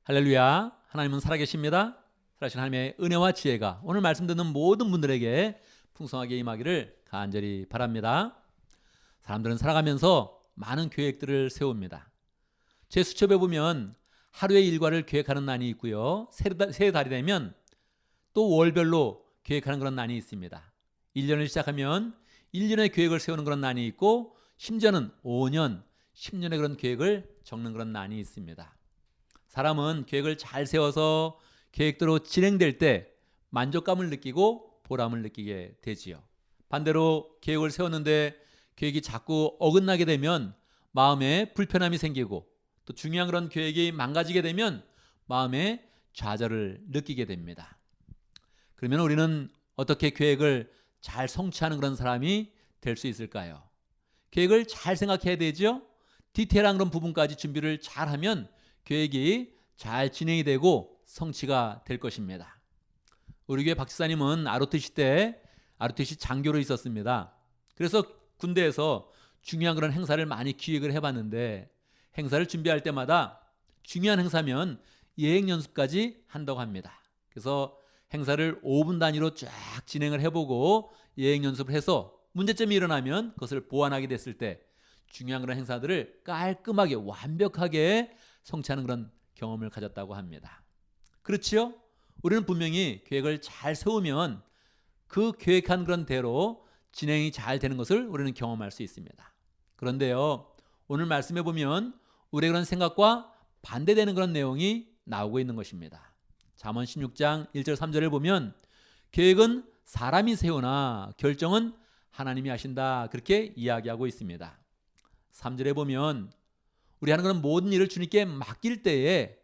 할렐루야. 하나님은 살아계십니다. 살아계신 하나님의 은혜와 지혜가 오늘 말씀 듣는 모든 분들에게 풍성하게 임하기를 간절히 바랍니다. 사람들은 살아가면서 많은 계획들을 세웁니다. 제 수첩에 보면 하루의 일과를 계획하는 난이 있고요. 세 달이 되면 또 월별로 계획하는 그런 난이 있습니다. 1년을 시작하면 1년의 계획을 세우는 그런 난이 있고, 심지어는 5년, 10년의 그런 계획을 적는 그런 난이 있습니다. 사람은 계획을 잘 세워서 계획대로 진행될 때 만족감을 느끼고 보람을 느끼게 되지요. 반대로 계획을 세웠는데 계획이 자꾸 어긋나게 되면 마음에 불편함이 생기고, 또 중요한 그런 계획이 망가지게 되면 마음에 좌절을 느끼게 됩니다. 그러면 우리는 어떻게 계획을 잘 성취하는 그런 사람이 될 수 있을까요? 계획을 잘 생각해야 되죠. 디테일한 그런 부분까지 준비를 잘하면 계획이 잘 진행이 되고 성취가 될 것입니다. 우리 교회 박지사님은 ROTC 때 ROTC 장교로 있었습니다. 그래서 군대에서 중요한 그런 행사를 많이 기획을 해봤는데, 행사를 준비할 때마다 중요한 행사면 예행 연습까지 한다고 합니다. 그래서 행사를 5분 단위로 쫙 진행을 해보고 예행 연습을 해서 문제점이 일어나면 그것을 보완하게 됐을 때 중요한 그런 행사들을 깔끔하게 완벽하게 성취하는 그런 경험을 가졌다고 합니다. 그렇지요? 우리는 분명히 계획을 잘 세우면 그 계획한 그런 대로 진행이 잘 되는 것을 우리는 경험할 수 있습니다. 그런데요, 오늘 말씀해 보면 우리의 그런 생각과 반대되는 그런 내용이 나오고 있는 것입니다. 잠언 16장 1절 3절을 보면 계획은 사람이 세우나 결정은 하나님이 하신다, 그렇게 이야기하고 있습니다. 3절에 보면 우리 하는 그런 모든 일을 주님께 맡길 때에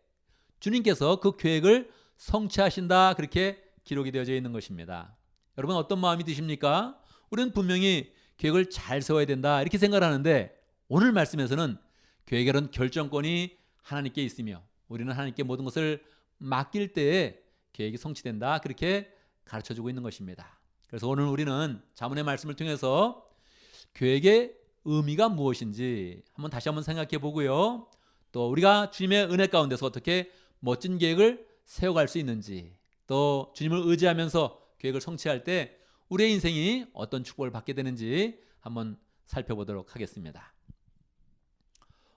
주님께서 그 계획을 성취하신다, 그렇게 기록이 되어져 있는 것입니다. 여러분, 어떤 마음이 드십니까? 우리는 분명히 계획을 잘 세워야 된다, 이렇게 생각하는데 오늘 말씀에서는 계획에는 결정권이 하나님께 있으며 우리는 하나님께 모든 것을 맡길 때에 계획이 성취된다, 그렇게 가르쳐주고 있는 것입니다. 그래서 오늘 우리는 잠언의 말씀을 통해서 계획의 의미가 무엇인지 다시 한번 생각해 보고요. 또 우리가 주님의 은혜 가운데서 어떻게 멋진 계획을 세워갈 수 있는지, 또 주님을 의지하면서 계획을 성취할 때 우리의 인생이 어떤 축복을 받게 되는지 한번 살펴보도록 하겠습니다.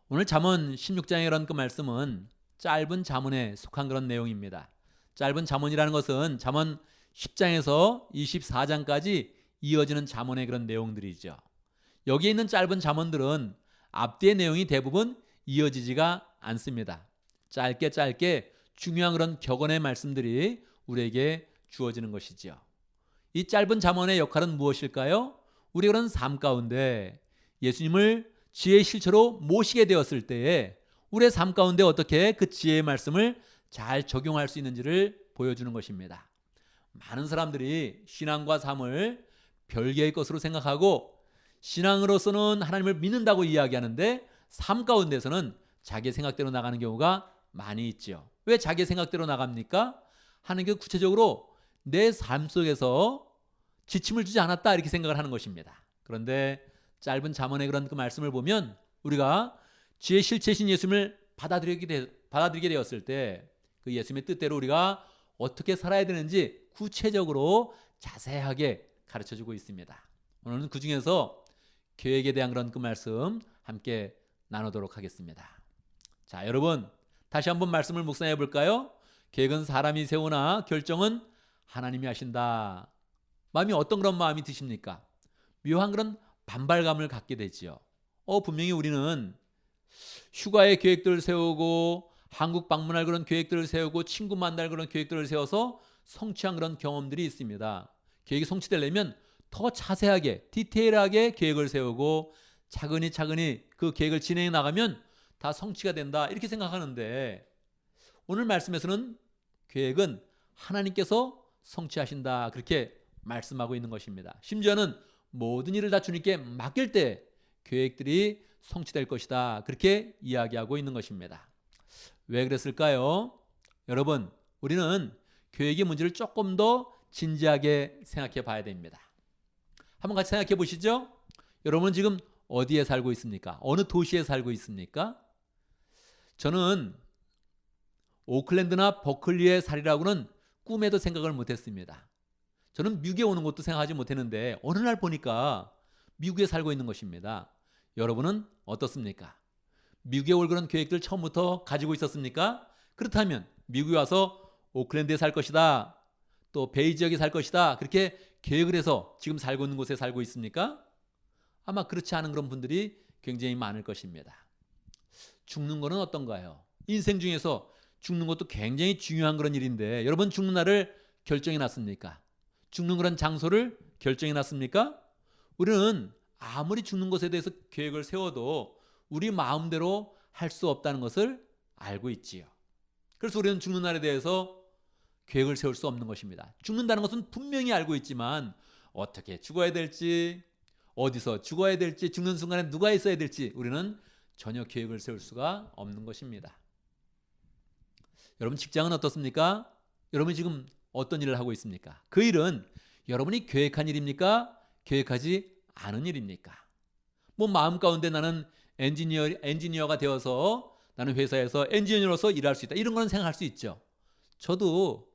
오늘 잠언 16장에 이런 그 말씀은 짧은 잠언에 속한 그런 내용입니다. 짧은 잠언이라는 것은 잠언 10장에서 24장까지 이어지는 잠언의 그런 내용들이죠. 여기에 있는 짧은 잠언들은 앞뒤의 내용이 대부분 이어지지가 않습니다. 짧게 중요한 그런 격언의 말씀들이 우리에게 주어지는 것이죠. 이 짧은 잠언의 역할은 무엇일까요? 우리가 그런 삶 가운데 예수님을 지혜의 실체로 모시게 되었을 때에 우리의 삶 가운데 어떻게 그 지혜의 말씀을 잘 적용할 수 있는지를 보여주는 것입니다. 많은 사람들이 신앙과 삶을 별개의 것으로 생각하고 신앙으로서는 하나님을 믿는다고 이야기하는데 삶 가운데서는 자기 생각대로 나가는 경우가 많이 있죠. 왜 자기 생각대로 나갑니까? 하나님께서 구체적으로 내 삶 속에서 지침을 주지 않았다, 이렇게 생각을 하는 것입니다. 그런데 짧은 잠언의 그런 그 말씀을 보면 우리가 지혜의 실체이신 예수님을 받아들이게 되었을 때 그 예수님의 뜻대로 우리가 어떻게 살아야 되는지 구체적으로 자세하게 가르쳐주고 있습니다. 오늘은 그 중에서 계획에 대한 그런 그 말씀 함께 나누도록 하겠습니다. 자, 여러분, 다시 한번 말씀을 묵상해 볼까요? 계획은 사람이 세우나 결정은 하나님이 하신다. 마음이 어떤 그런 마음이 드십니까? 묘한 그런 반발감을 갖게 되지요. 분명히 우리는 휴가의 계획들을 세우고 한국 방문할 그런 계획들을 세우고 친구 만날 그런 계획들을 세워서 성취한 그런 경험들이 있습니다. 계획이 성취되려면 더 자세하게 디테일하게 계획을 세우고 차근히 그 계획을 진행해 나가면 다 성취가 된다, 이렇게 생각하는데 오늘 말씀에서는 계획은 하나님께서 성취하신다, 그렇게 말씀하고 있는 것입니다. 심지어는 모든 일을 다 주님께 맡길 때 계획들이 성취될 것이다, 그렇게 이야기하고 있는 것입니다. 왜 그랬을까요? 여러분, 우리는 계획의 문제를 조금 더 진지하게 생각해 봐야 됩니다. 한번 같이 생각해 보시죠. 여러분은 지금 어디에 살고 있습니까? 어느 도시에 살고 있습니까? 저는 오클랜드나 버클리에 살이라고는 꿈에도 생각을 못했습니다. 저는 미국에 오는 것도 생각하지 못했는데 어느 날 보니까 미국에 살고 있는 것입니다. 여러분은 어떻습니까? 미국에 올 그런 계획들 처음부터 가지고 있었습니까? 그렇다면 미국에 와서 오클랜드에 살 것이다, 또 베이 지역에 살 것이다, 그렇게 계획을 해서 지금 살고 있는 곳에 살고 있습니까? 아마 그렇지 않은 그런 분들이 굉장히 많을 것입니다. 죽는 거는 어떤가요? 인생 중에서 죽는 것도 굉장히 중요한 그런 일인데 여러분 죽는 날을 결정해 놨습니까? 죽는 그런 장소를 결정해 놨습니까? 우리는 아무리 죽는 것에 대해서 계획을 세워도 우리 마음대로 할 수 없다는 것을 알고 있지요. 그래서 우리는 죽는 날에 대해서 계획을 세울 수 없는 것입니다. 죽는다는 것은 분명히 알고 있지만 어떻게 죽어야 될지, 어디서 죽어야 될지, 죽는 순간에 누가 있어야 될지 우리는 전혀 계획을 세울 수가 없는 것입니다. 여러분 직장은 어떻습니까? 여러분이 지금 어떤 일을 하고 있습니까? 그 일은 여러분이 계획한 일입니까? 계획하지 않은 일입니까? 뭐 마음 가운데 나는 엔지니어가 되어서 나는 회사에서 엔지니어로서 일할 수 있다, 이런 거는 생각할 수 있죠. 저도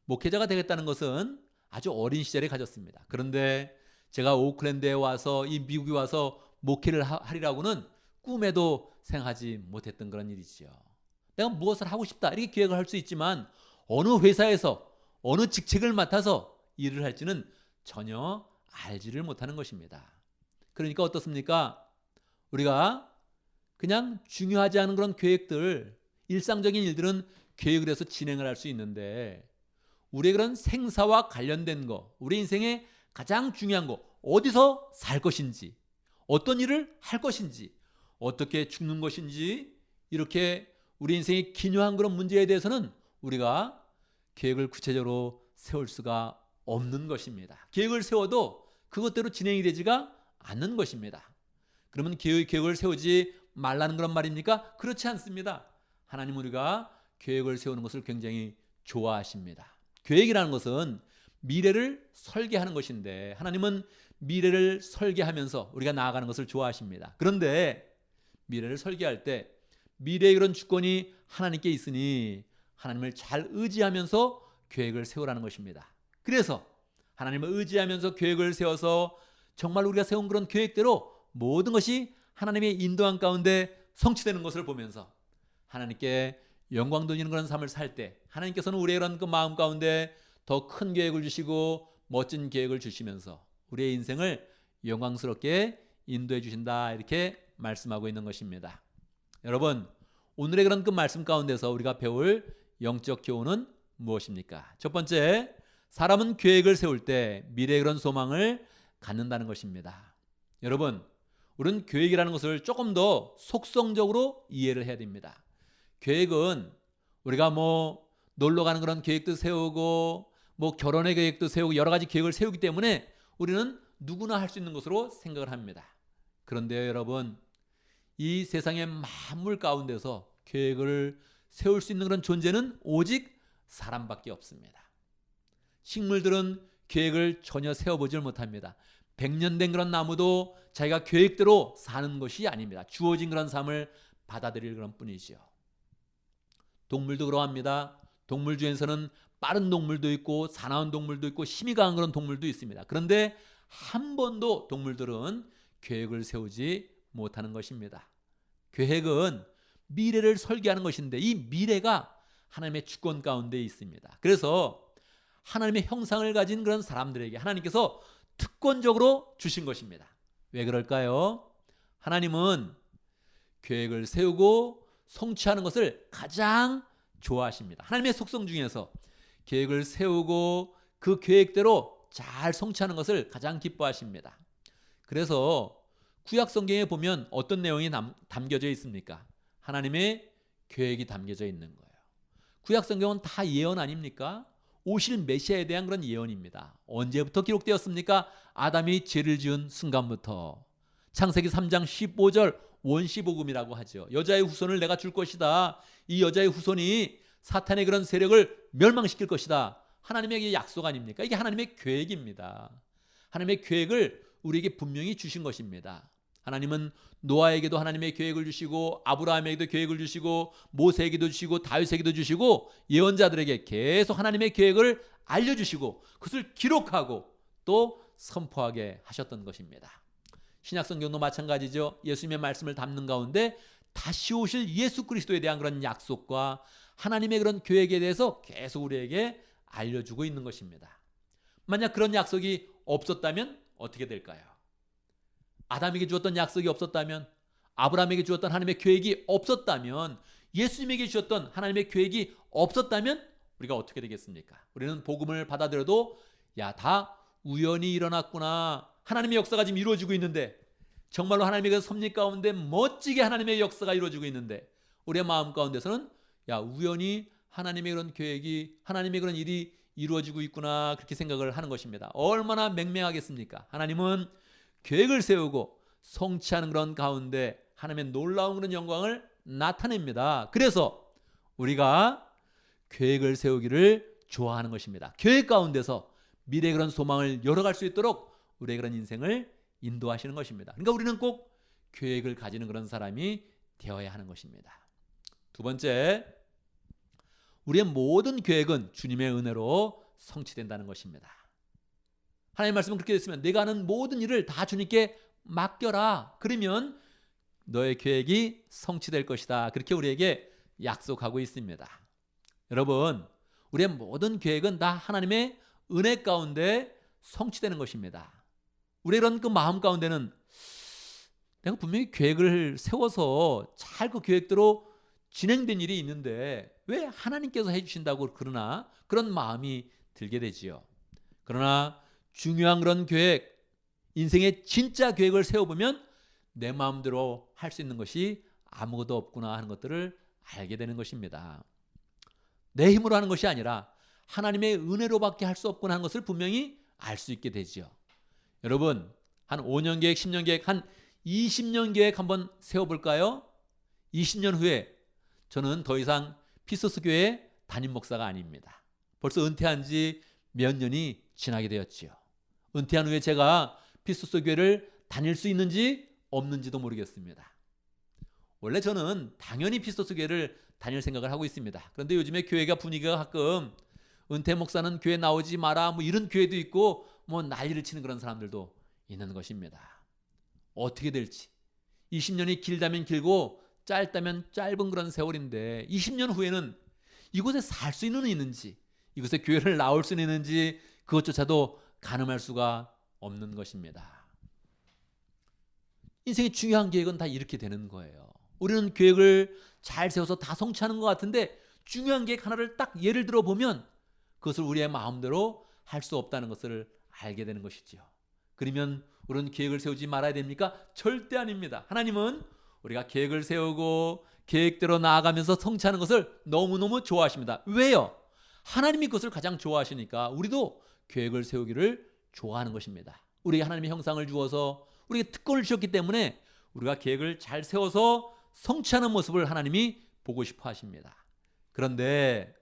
목회자가 되겠다는 것은 아주 어린 시절에 가졌습니다. 그런데 제가 오클랜드에 와서 이 미국에 와서 목회를 하리라고는 꿈에도 생각하지 못했던 그런 일이지요. 내가 무엇을 하고 싶다 이렇게 계획을 할 수 있지만 어느 회사에서 어느 직책을 맡아서 일을 할지는 전혀 알지를 못하는 것입니다. 그러니까 어떻습니까? 우리가 그냥 중요하지 않은 그런 계획들, 일상적인 일들은 계획을 해서 진행을 할 수 있는데 우리의 그런 생사와 관련된 거, 우리 인생의 가장 중요한 거, 어디서 살 것인지, 어떤 일을 할 것인지, 어떻게 죽는 것인지, 이렇게 우리 인생의 기묘한 그런 문제에 대해서는 우리가 계획을 구체적으로 세울 수가 없는 것입니다. 계획을 세워도 그것대로 진행이 되지가 않는 것입니다. 그러면 계획을 세우지 말라는 그런 말입니까? 그렇지 않습니다. 하나님 우리가 계획을 세우는 것을 굉장히 좋아하십니다. 계획이라는 것은 미래를 설계하는 것인데 하나님은 미래를 설계하면서 우리가 나아가는 것을 좋아하십니다. 그런데 미래를 설계할 때 미래의 그런 주권이 하나님께 있으니 하나님을 잘 의지하면서 계획을 세우라는 것입니다. 그래서 하나님을 의지하면서 계획을 세워서 정말 우리가 세운 그런 계획대로 모든 것이 하나님의 인도한 가운데 성취되는 것을 보면서 하나님께 영광 돌리는 그런 삶을 살 때 하나님께서는 우리의 그런 그 마음 가운데 더 큰 계획을 주시고 멋진 계획을 주시면서 우리의 인생을 영광스럽게 인도해 주신다, 이렇게 말씀하고 있는 것입니다. 여러분, 오늘의 그런 그 말씀 가운데서 우리가 배울 영적 교훈은 무엇입니까? 첫 번째, 사람은 계획을 세울 때 미래의 그런 소망을 갖는다는 것입니다. 여러분, 우리는 계획이라는 것을 조금 더 속성적으로 이해를 해야 됩니다. 계획은 우리가 뭐 놀러 가는 그런 계획도 세우고 뭐 결혼의 계획도 세우고 여러 가지 계획을 세우기 때문에 우리는 누구나 할 수 있는 것으로 생각을 합니다. 그런데요, 여러분, 이 세상의 만물 가운데서 계획을 세울 수 있는 그런 존재는 오직 사람밖에 없습니다. 식물들은 계획을 전혀 세워보질 못합니다. 100년 된 그런 나무도 자기가 계획대로 사는 것이 아닙니다. 주어진 그런 삶을 받아들일 그런 뿐이죠. 동물도 그러합니다. 동물 중에서는 빠른 동물도 있고 사나운 동물도 있고 힘이 강한 그런 동물도 있습니다. 그런데 한 번도 동물들은 계획을 세우지 못하는 것입니다. 계획은 미래를 설계하는 것인데 이 미래가 하나님의 주권 가운데 있습니다. 그래서 하나님의 형상을 가진 그런 사람들에게 하나님께서 특권적으로 주신 것입니다. 왜 그럴까요? 하나님은 계획을 세우고 성취하는 것을 가장 좋아하십니다. 하나님의 속성 중에서 계획을 세우고 그 계획대로 잘 성취하는 것을 가장 기뻐하십니다. 그래서 구약 성경에 보면 어떤 내용이 담겨져 있습니까? 하나님의 계획이 담겨져 있는 거예요. 구약 성경은 다 예언 아닙니까? 오실 메시아에 대한 그런 예언입니다. 언제부터 기록되었습니까? 아담이 죄를 지은 순간부터. 창세기 3장 15절 원시복음이라고 하죠. 여자의 후손을 내가 줄 것이다. 이 여자의 후손이 사탄의 그런 세력을 멸망시킬 것이다. 하나님의 약속 아닙니까? 이게 하나님의 계획입니다. 하나님의 계획을 우리에게 분명히 주신 것입니다. 하나님은 노아에게도 하나님의 계획을 주시고 아브라함에게도 계획을 주시고 모세에게도 주시고 다윗에게도 주시고 예언자들에게 계속 하나님의 계획을 알려주시고 그것을 기록하고 또 선포하게 하셨던 것입니다. 신약성경도 마찬가지죠. 예수님의 말씀을 담는 가운데 다시 오실 예수 그리스도에 대한 그런 약속과 하나님의 그런 계획에 대해서 계속 우리에게 알려주고 있는 것입니다. 만약 그런 약속이 없었다면 어떻게 될까요? 아담에게 주었던 약속이 없었다면, 아브라함에게 주었던 하나님의 계획이 없었다면, 예수님에게 주셨던 하나님의 계획이 없었다면 우리가 어떻게 되겠습니까? 우리는 복음을 받아들여도 다 우연히 일어났구나. 하나님의 역사가 지금 이루어지고 있는데, 정말로 하나님의 그 섭리 가운데 멋지게 하나님의 역사가 이루어지고 있는데 우리의 마음 가운데서는 우연히 하나님의 그런 계획이, 하나님의 그런 일이 이루어지고 있구나, 그렇게 생각을 하는 것입니다. 얼마나 맹맹하겠습니까? 하나님은 계획을 세우고 성취하는 그런 가운데 하나님의 놀라운 그런 영광을 나타냅니다. 그래서 우리가 계획을 세우기를 좋아하는 것입니다. 계획 가운데서 미래의 그런 소망을 열어갈 수 있도록 우리의 그런 인생을 인도하시는 것입니다. 그러니까 우리는 꼭 계획을 가지는 그런 사람이 되어야 하는 것입니다. 두 번째, 우리의 모든 계획은 주님의 은혜로 성취된다는 것입니다. 하나님의 말씀은 그렇게 됐으면 내가 하는 모든 일을 다 주님께 맡겨라. 그러면 너의 계획이 성취될 것이다. 그렇게 우리에게 약속하고 있습니다. 여러분, 우리의 모든 계획은 다 하나님의 은혜 가운데 성취되는 것입니다. 우리의 그런 그 마음 가운데는 내가 분명히 계획을 세워서 잘 그 계획대로 진행된 일이 있는데 왜 하나님께서 해주신다고 그러나 그런 마음이 들게 되지요. 그러나 중요한 그런 계획, 인생의 진짜 계획을 세워보면 내 마음대로 할 수 있는 것이 아무것도 없구나 하는 것들을 알게 되는 것입니다. 내 힘으로 하는 것이 아니라 하나님의 은혜로밖에 할 수 없구나 하는 것을 분명히 알 수 있게 되지요. 여러분, 한 5년 계획, 10년 계획, 한 20년 계획 한번 세워볼까요? 20년 후에 저는 더 이상 피소스 교회 담임 목사가 아닙니다. 벌써 은퇴한 지 몇 년이 지나게 되었지요. 은퇴한 후에 제가 피소스 교회를 다닐 수 있는지 없는지도 모르겠습니다. 원래 저는 당연히 피소스 교회를 다닐 생각을 하고 있습니다. 그런데 요즘에 교회가 분위기가 가끔 은퇴 목사는 교회 나오지 마라, 이런 교회도 있고 난리를 치는 그런 사람들도 있는 것입니다. 어떻게 될지, 20년이 길다면 길고 짧다면 짧은 그런 세월인데 20년 후에는 이곳에 살 수 있는지, 이곳에 교회를 나올 수 있는지 그것조차도 가늠할 수가 없는 것입니다. 인생의 중요한 계획은 다 이렇게 되는 거예요. 우리는 계획을 잘 세워서 다 성취하는 것 같은데 중요한 계획 하나를 딱 예를 들어 보면 그것을 우리의 마음대로 할 수 없다는 것을 알게 되는 것이죠. 그러면 우리는 계획을 세우지 말아야 됩니까? 절대 아닙니다. 하나님은 우리가 계획을 세우고 계획대로 나아가면서 성취하는 것을 너무너무 좋아하십니다. 왜요? 하나님이 그것을 가장 좋아하시니까 우리도 계획을 세우기를 좋아하는 것입니다. 우리에게 하나님의 형상을 주어서 우리에게 특권을 주셨기 때문에 우리가 계획을 잘 세워서 성취하는 모습을 하나님이 보고 싶어 하십니다. 그런데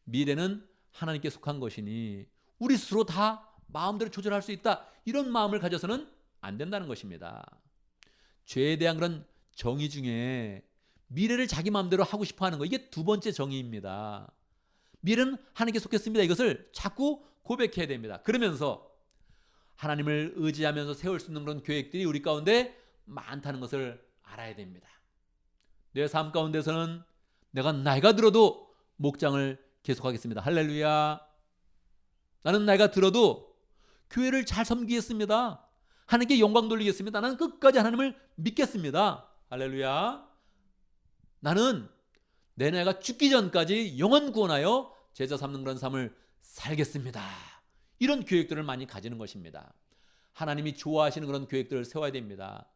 미래는 하나님께 속한 것이니 우리 스스로 다 마음대로 조절할 수 있다, 이런 마음을 가져서는 안 된다는 것입니다. 죄에 대한 그런 정의 중에 미래를 자기 마음대로 하고 싶어 하는 거, 이게 두 번째 정의입니다. 미래는 하나님께 속했습니다. 이것을 자꾸 고백해야 됩니다. 그러면서 하나님을 의지하면서 세울 수 있는 그런 계획들이 우리 가운데 많다는 것을 알아야 됩니다. 내 삶 가운데서는 내가 나이가 들어도 목장을 계속하겠습니다. 할렐루야. 나는 나이가 들어도 교회를 잘 섬기겠습니다. 하나님께 영광 돌리겠습니다. 나는 끝까지 하나님을 믿겠습니다. 할렐루야. 나는 내 나이가 죽기 전까지 영원 구원하여 제자 삼는 그런 삶을 살겠습니다. 이런 계획들을 많이 가지는 것입니다. 하나님이 좋아하시는 그런 계획들을 세워야 됩니다.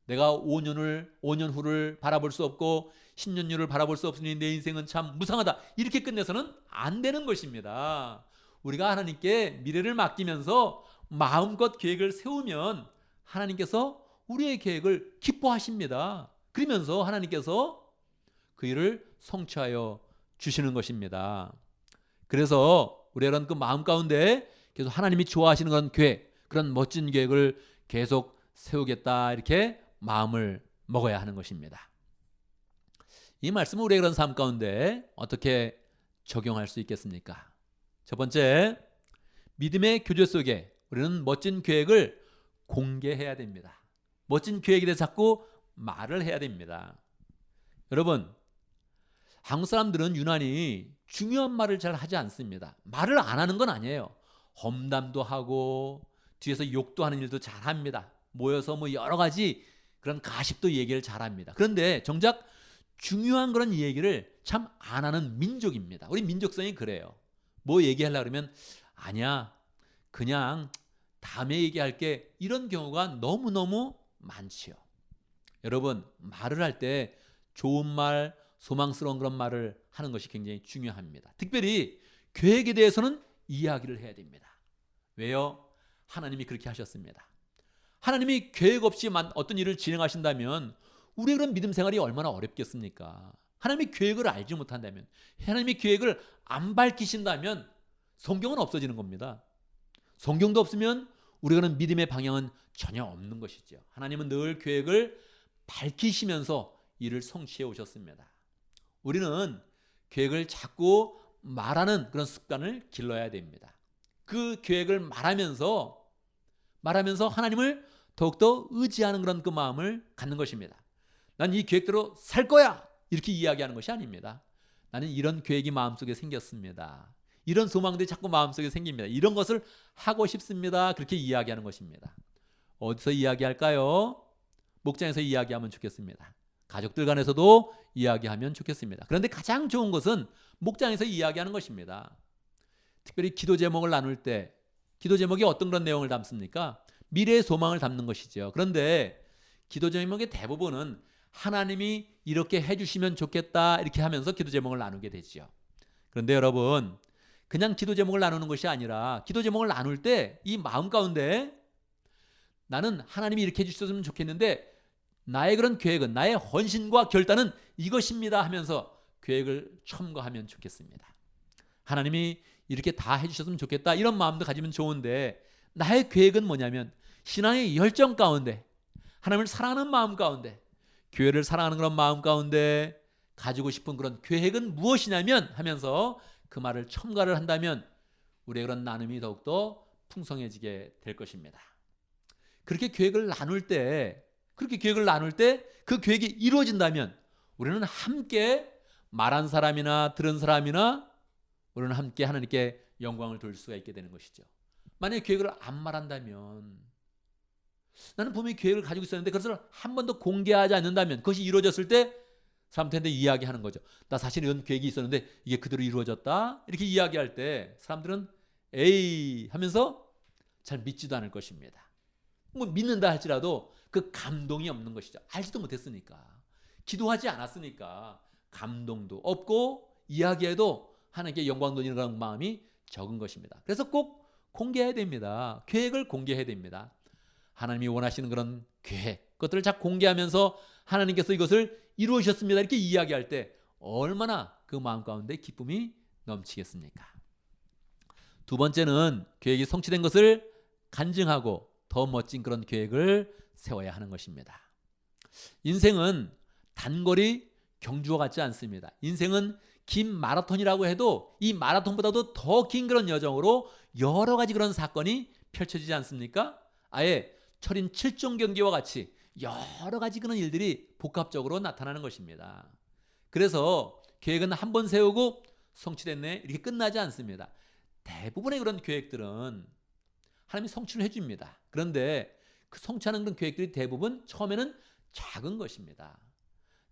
내가 5년 후를 바라볼 수 없고 10년 후를 바라볼 수 없으니 내 인생은 참 무상하다, 이렇게 끝내서는 안 되는 것입니다. 우리가 하나님께 미래를 맡기면서 마음껏 계획을 세우면 하나님께서 우리의 계획을 기뻐하십니다. 그러면서 하나님께서 그 일을 성취하여 주시는 것입니다. 그래서 우리는 그 마음 가운데 계속 하나님이 좋아하시는 그런 계획, 그런 멋진 계획을 계속 세우겠다, 이렇게 마음을 먹어야 하는 것입니다. 이 말씀은 우리의 그런 삶 가운데 어떻게 적용할 수 있겠습니까? 첫 번째, 믿음의 교제 속에 우리는 멋진 계획을 공개해야 됩니다. 멋진 계획에 대해서 자꾸 말을 해야 됩니다. 여러분, 한국 사람들은 유난히 중요한 말을 잘 하지 않습니다. 말을 안 하는 건 아니에요. 험담도 하고 뒤에서 욕도 하는 일도 잘합니다. 모여서 뭐 여러 가지 그런 가십도 얘기를 잘합니다. 그런데 정작 중요한 그런 얘기를 참 안 하는 민족입니다. 우리 민족성이 그래요. 뭐 얘기하려고 그러면 아니야, 그냥 다음에 얘기할게, 이런 경우가 너무너무 많지요. 여러분, 말을 할 때 좋은 말, 소망스러운 그런 말을 하는 것이 굉장히 중요합니다. 특별히 계획에 대해서는 이야기를 해야 됩니다. 왜요? 하나님이 그렇게 하셨습니다. 하나님이 계획 없이 어떤 일을 진행하신다면 우리의 그런 믿음 생활이 얼마나 어렵겠습니까? 하나님이 계획을 알지 못한다면, 하나님이 계획을 안 밝히신다면 성경은 없어지는 겁니다. 성경도 없으면 우리가 그런 믿음의 방향은 전혀 없는 것이죠. 하나님은 늘 계획을 밝히시면서 일을 성취해 오셨습니다. 우리는 계획을 자꾸 말하는 그런 습관을 길러야 됩니다. 그 계획을 말하면서 하나님을 더욱더 의지하는 그런 그 마음을 갖는 것입니다. 난 이 계획대로 살 거야, 이렇게 이야기하는 것이 아닙니다. 나는 이런 계획이 마음속에 생겼습니다. 이런 소망들이 자꾸 마음속에 생깁니다. 이런 것을 하고 싶습니다. 그렇게 이야기하는 것입니다. 어디서 이야기할까요? 목장에서 이야기하면 좋겠습니다. 가족들 간에서도 이야기하면 좋겠습니다. 그런데 가장 좋은 것은 목장에서 이야기하는 것입니다. 특별히 기도 제목을 나눌 때 기도 제목이 어떤 그런 내용을 담습니까? 미래의 소망을 담는 것이죠. 그런데 기도 제목의 대부분은 하나님이 이렇게 해주시면 좋겠다, 이렇게 하면서 기도 제목을 나누게 되죠. 그런데 여러분, 그냥 기도 제목을 나누는 것이 아니라 기도 제목을 나눌 때 이 마음 가운데 나는 하나님이 이렇게 해주셨으면 좋겠는데 나의 그런 계획은, 나의 헌신과 결단은 이것입니다 하면서 계획을 첨가하면 좋겠습니다. 하나님이 이렇게 다 해주셨으면 좋겠다, 이런 마음도 가지면 좋은데 나의 계획은 뭐냐면 신앙의 열정 가운데, 하나님을 사랑하는 마음 가운데, 교회를 사랑하는 그런 마음 가운데 가지고 싶은 그런 계획은 무엇이냐면 하면서 그 말을 첨가를 한다면 우리의 그런 나눔이 더욱더 풍성해지게 될 것입니다. 그렇게 계획을 나눌 때 그 계획이 이루어진다면 우리는 함께 말한 사람이나 들은 사람이나 우리는 함께 하나님께 영광을 돌릴 수가 있게 되는 것이죠. 만약에 계획을 안 말한다면, 나는 분명히 계획을 가지고 있었는데 그것을 한 번도 공개하지 않는다면 그것이 이루어졌을 때 사람들한테 이야기하는 거죠. 나 사실 이런 계획이 있었는데 이게 그대로 이루어졌다, 이렇게 이야기할 때 사람들은 에이 하면서 잘 믿지도 않을 것입니다. 뭐 믿는다 할지라도 그 감동이 없는 것이죠. 알지도 못했으니까, 기도하지 않았으니까 감동도 없고 이야기해도 하나님께 영광 돌리는 그런 마음이 적은 것입니다. 그래서 꼭 공개해야 됩니다. 계획을 공개해야 됩니다. 하나님이 원하시는 그런 계획, 그것들을 자꾸 공개하면서 하나님께서 이것을 이루어주셨습니다, 이렇게 이야기할 때 얼마나 그 마음 가운데 기쁨이 넘치겠습니까? 두 번째는 계획이 성취된 것을 간증하고 더 멋진 그런 계획을 세워야 하는 것입니다. 인생은 단거리 경주와 같지 않습니다. 인생은 긴 마라톤이라고 해도 이 마라톤보다도 더 긴 그런 여정으로 여러 가지 그런 사건이 펼쳐지지 않습니까? 아예 철인 7종 경기와 같이 여러 가지 그런 일들이 복합적으로 나타나는 것입니다. 그래서 계획은 한 번 세우고 성취됐네, 이렇게 끝나지 않습니다. 대부분의 그런 계획들은 하나님이 성취를 해줍니다. 그런데 그 성취하는 그런 계획들이 대부분 처음에는 작은 것입니다.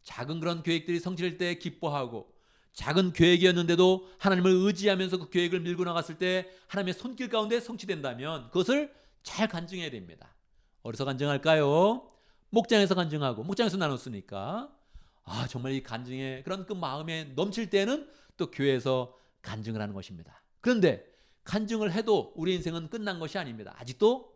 작은 그런 계획들이 성취될 때 기뻐하고, 작은 계획이었는데도 하나님을 의지하면서 그 계획을 밀고 나갔을 때 하나님의 손길 가운데 성취된다면 그것을 잘 간증해야 됩니다. 어디서 간증할까요? 목장에서 간증하고, 목장에서 나눴으니까 정말 이 간증의 그런 그 마음에 넘칠 때는 또 교회에서 간증을 하는 것입니다. 그런데 간증을 해도 우리 인생은 끝난 것이 아닙니다. 아직도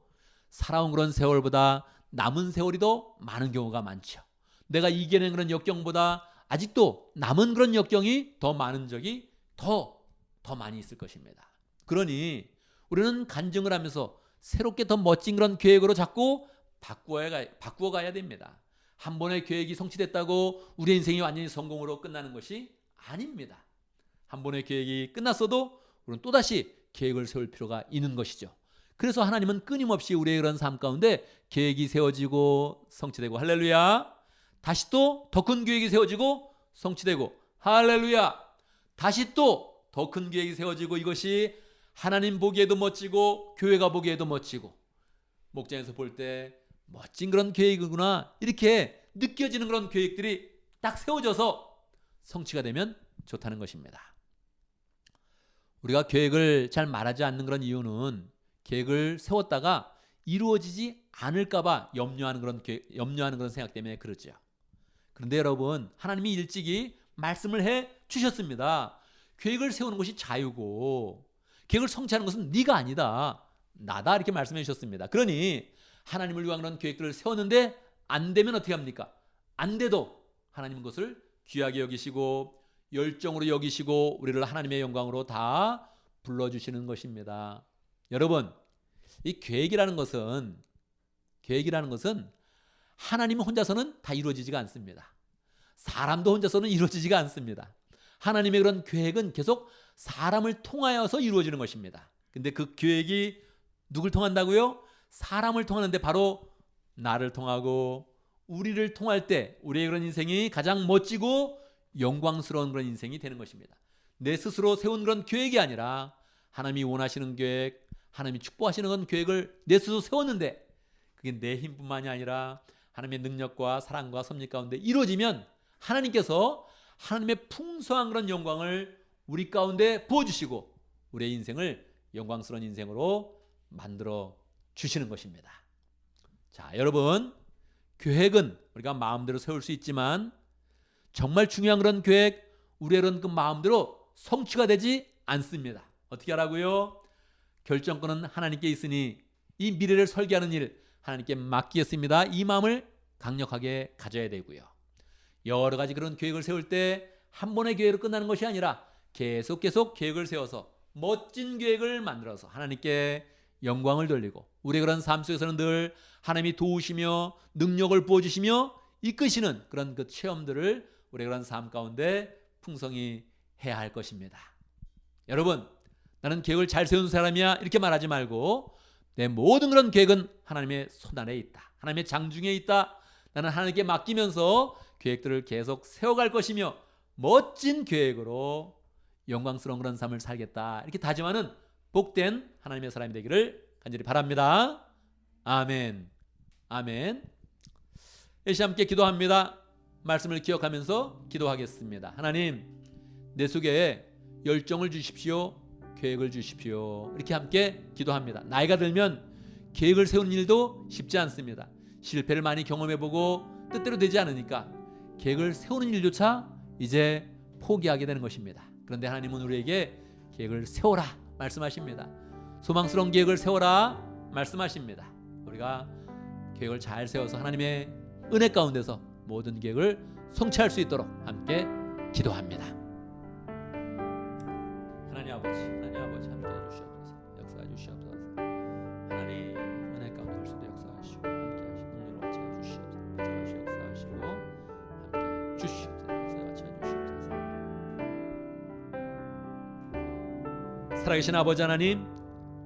살아온 그런 세월보다 남은 세월이 더 많은 경우가 많죠. 내가 이겨낸 그런 역경보다 아직도 남은 그런 역경이 더 많은 적이 더 많이 있을 것입니다. 그러니 우리는 간증을 하면서 새롭게 더 멋진 그런 계획으로 자꾸 바꾸어 가야 됩니다. 한 번의 계획이 성취됐다고 우리 인생이 완전히 성공으로 끝나는 것이 아닙니다. 한 번의 계획이 끝났어도 우리는 또다시 계획을 세울 필요가 있는 것이죠. 그래서 하나님은 끊임없이 우리의 그런 삶 가운데 계획이 세워지고 성취되고, 할렐루야, 다시 또 더 큰 계획이 세워지고 성취되고, 할렐루야, 다시 또 더 큰 계획이 세워지고, 이것이 하나님 보기에도 멋지고 교회가 보기에도 멋지고 목장에서 볼 때 멋진 그런 계획이구나 이렇게 느껴지는 그런 계획들이 딱 세워져서 성취가 되면 좋다는 것입니다. 우리가 계획을 잘 말하지 않는 그런 이유는 계획을 세웠다가 이루어지지 않을까 봐 염려하는 그런 생각 때문에 그러죠. 그런데 여러분, 하나님이 일찍이 말씀을 해 주셨습니다. 계획을 세우는 것이 자유고 계획을 성취하는 것은 네가 아니다, 나다, 이렇게 말씀해 주셨습니다. 그러니 하나님을 위한 그런 계획들을 세웠는데 안 되면 어떻게 합니까? 안 돼도 하나님은 그것을 귀하게 여기시고 열정으로 여기시고 우리를 하나님의 영광으로 다 불러주시는 것입니다. 여러분, 이 계획이라는 것은 하나님 혼자서는 다 이루어지지가 않습니다. 사람도 혼자서는 이루어지지가 않습니다. 하나님의 그런 계획은 계속 사람을 통하여서 이루어지는 것입니다. 근데 그 계획이 누굴 통한다고요? 사람을 통하는데 바로 나를 통하고 우리를 통할 때 우리의 그런 인생이 가장 멋지고 영광스러운 그런 인생이 되는 것입니다. 내 스스로 세운 그런 계획이 아니라 하나님이 원하시는 계획, 하나님이 축복하시는 그런 계획을 내 스스로 세웠는데 그게 내 힘뿐만이 아니라 하나님의 능력과 사랑과 섭리 가운데 이루어지면 하나님께서 하나님의 풍성한 그런 영광을 우리 가운데 부어주시고 우리의 인생을 영광스러운 인생으로 만들어 주시는 것입니다. 자, 여러분, 계획은 우리가 마음대로 세울 수 있지만 정말 중요한 그런 계획, 우리의 그런 그 마음대로 성취가 되지 않습니다. 어떻게 하라고요? 결정권은 하나님께 있으니 이 미래를 설계하는 일 하나님께 맡기겠습니다. 이 마음을 강력하게 가져야 되고요. 여러 가지 그런 계획을 세울 때 한 번의 계획으로 끝나는 것이 아니라 계속 계획을 세워서 멋진 계획을 만들어서 하나님께 영광을 돌리고 우리의 그런 삶 속에서는 늘 하나님이 도우시며 능력을 부어주시며 이끄시는 그런 그 체험들을 우리의 그런 삶 가운데 풍성히 해야 할 것입니다. 여러분, 나는 계획을 잘 세우는 사람이야 이렇게 말하지 말고 내 모든 그런 계획은 하나님의 손안에 있다, 하나님의 장중에 있다, 나는 하나님께 맡기면서 계획들을 계속 세워갈 것이며 멋진 계획으로 영광스러운 그런 삶을 살겠다 이렇게 다짐하는 복된 하나님의 사람이 되기를 간절히 바랍니다. 아멘. 아멘. 일시 함께 기도합니다. 말씀을 기억하면서 기도하겠습니다. 하나님, 내 속에 열정을 주십시오, 계획을 주십시오. 이렇게 함께 기도합니다. 나이가 들면 계획을 세우는 일도 쉽지 않습니다. 실패를 많이 경험해보고 뜻대로 되지 않으니까 계획을 세우는 일조차 이제 포기하게 되는 것입니다. 그런데 하나님은 우리에게 계획을 세워라 말씀하십니다. 소망스러운 계획을 세워라 말씀하십니다. 우리가 계획을 잘 세워서 하나님의 은혜 가운데서 모든 계획을 성취할 수 있도록 함께 기도합니다. 하나님 아버지 함께 해주시옵소서. 역사해 주시옵소서. 하나님 은혜 가운데 할 수도 역사하시고 함께 하시고 은혜로 같이 해주시옵소서. 같이 역사하시고 함께 주시옵소서. 같이 해주시옵소서. 살아계신 아버지 하나님,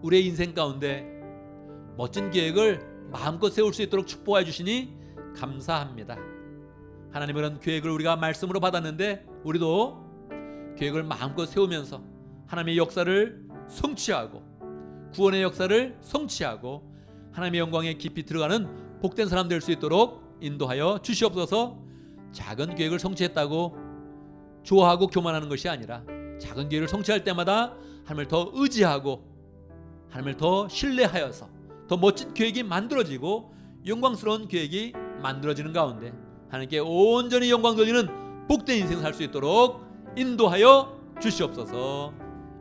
우리의 인생 가운데 멋진 계획을 마음껏 세울 수 있도록 축복해 주시니 감사합니다. 하나님의 그런 계획을 우리가 말씀으로 받았는데 우리도 계획을 마음껏 세우면서 하나님의 역사를 성취하고 구원의 역사를 성취하고 하나님의 영광에 깊이 들어가는 복된 사람 될 수 있도록 인도하여 주시옵소서. 작은 계획을 성취했다고 좋아하고 교만하는 것이 아니라 작은 계획을 성취할 때마다 하나님을 더 의지하고 하나님을 더 신뢰하여서 더 멋진 계획이 만들어지고 영광스러운 계획이 만들어지는 가운데 하나님께 온전히 영광 돌리는 복된 인생 살 수 있도록 인도하여 주시옵소서.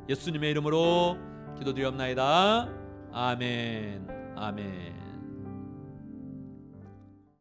예수님의 이름으로 기도드리옵나이다. 아멘. 아멘.